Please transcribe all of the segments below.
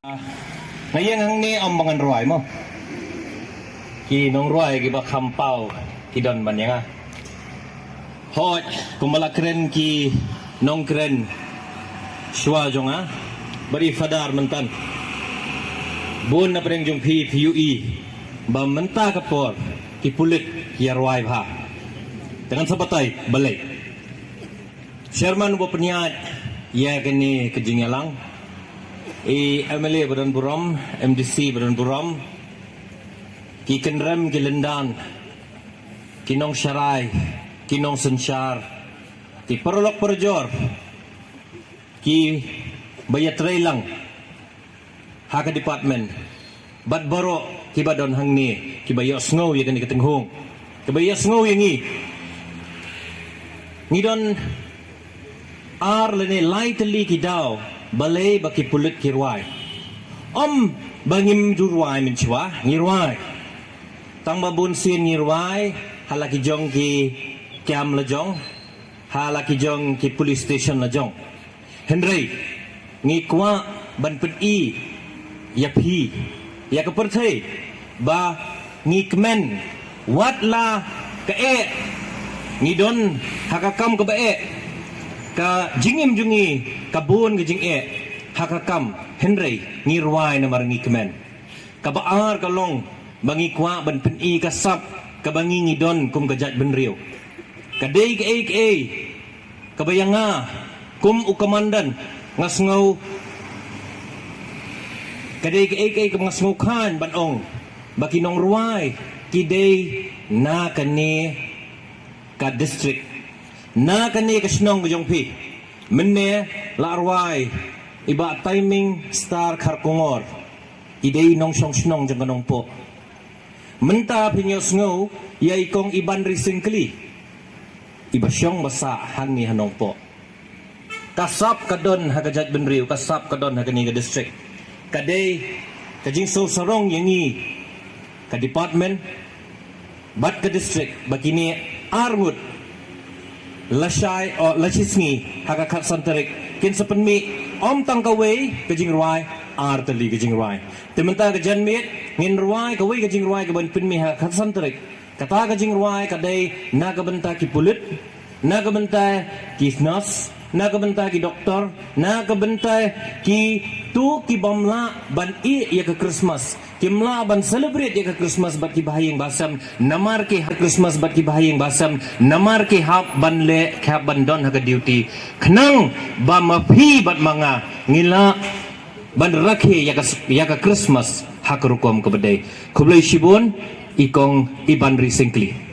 Ngayon ang ni ang mga ruay mo. Ki nong ruay ki ba kampaw ki don ban yang hot kumalakren ki nong kren shwa jong bari fadar mentan bon na preng jong PUE ba menta kapor ki pulit ki ruay ha dengan sabatay balay Sherman bo peniat ya kini kejingalang MLA Badan Buram, MDC Badan Buram, ki kenrem ki lendan, kinong syarai, kinong sensyar, ki perlok perjor, ki bayat lang, haka department, bat baro ki badon hang ni, ki bayos ngow ya kani katenghong, ki bayos ngow yang ngidon ar lene lightly ki daw. Balay baki pulit kirwai bangim jurwai minchwa ngirwai tang babun sin ngirwai halaki jong ki kiam la jong halaki jong ki police station la jong Henry ngikwa ban pet yapi ya keperthai ba ngikmen wat la ka ngidon hakakam ka ba ka jingim jungi kabun ke jing hakakam Henry ngirwai na marangi kemen kabaar kalong bangi kwa ban peni kasap kabangi ngidon kum gajat benriu kadai ke kabayanga kum ukamandan ngasngau kadai ke ngasngau khan banong bakinong ruai kidai na kane ka district na kani kasnong gujong pi menne larwai iba timing star kharkongor idei nong song snong jang kanong po menta pinyos ngo yai kong iban risingkli iba syong basa hangi hanong po kasap kadon hagajat benriu kasap kadon hagani ga district kadai kajing so sarong yangi ka department bat ka district bakini armut Lashay o lasisngi hakakat santarik kin sepenmi tang kawai kajing ruai artali kajing ruai tementa kajan mit ngin ruai kawai kajing ruai kaban penmi hakakat santarik kata kajing ruai kadai na kabenta ki pulit na kabenta ki nurse na kabenta ki doktor na kabenta ki tu ki bamla ban ya ke Christmas kimla ban celebrate ya ke Christmas bat ki bahayang basam namar ke Christmas bat ki bahayang basam namar ke hap ban le khap ban don ha duty khnang ba mafi bat manga ngila ban rakhe ya ke Christmas ha rukom ke bedai kublai shibun ikong iban recently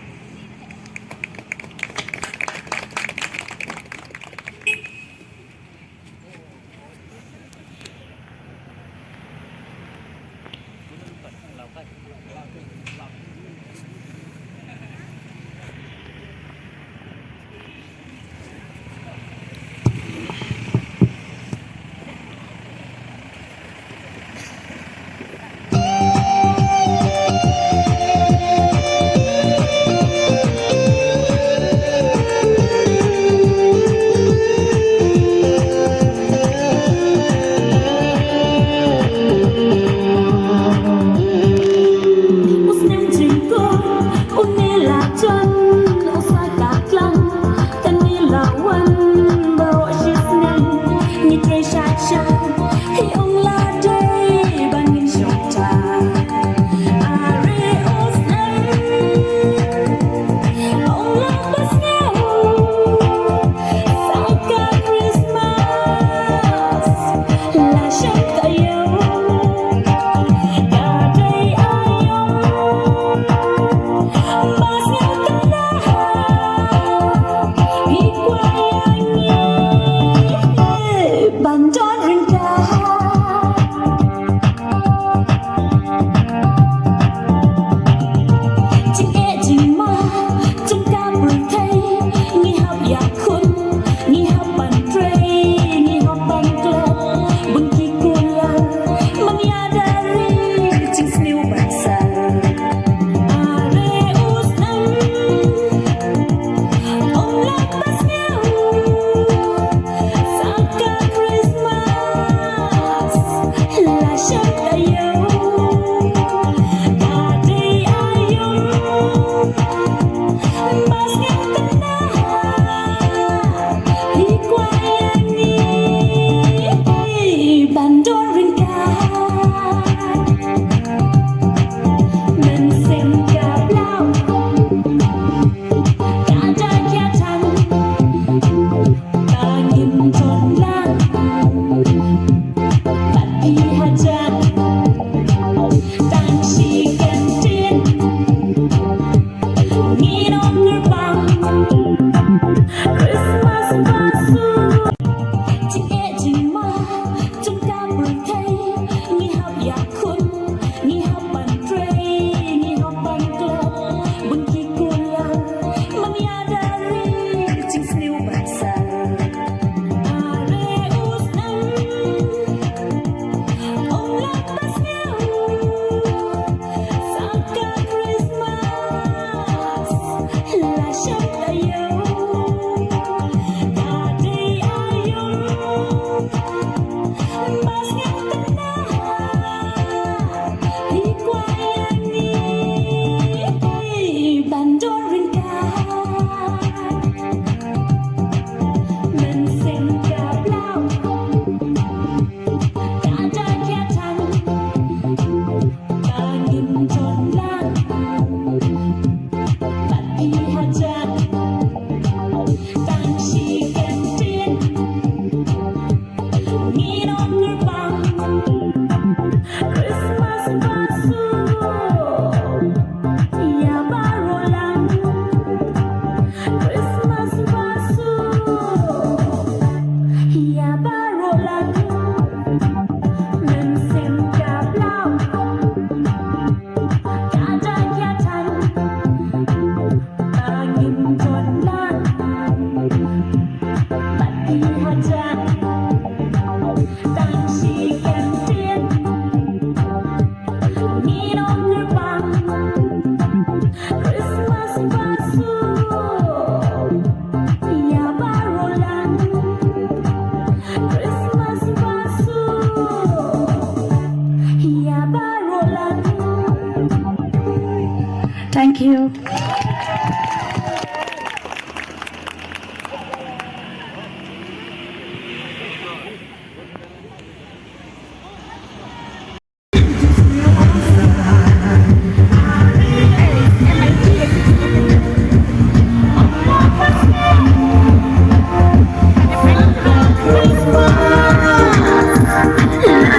Thank you.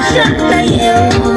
Shut the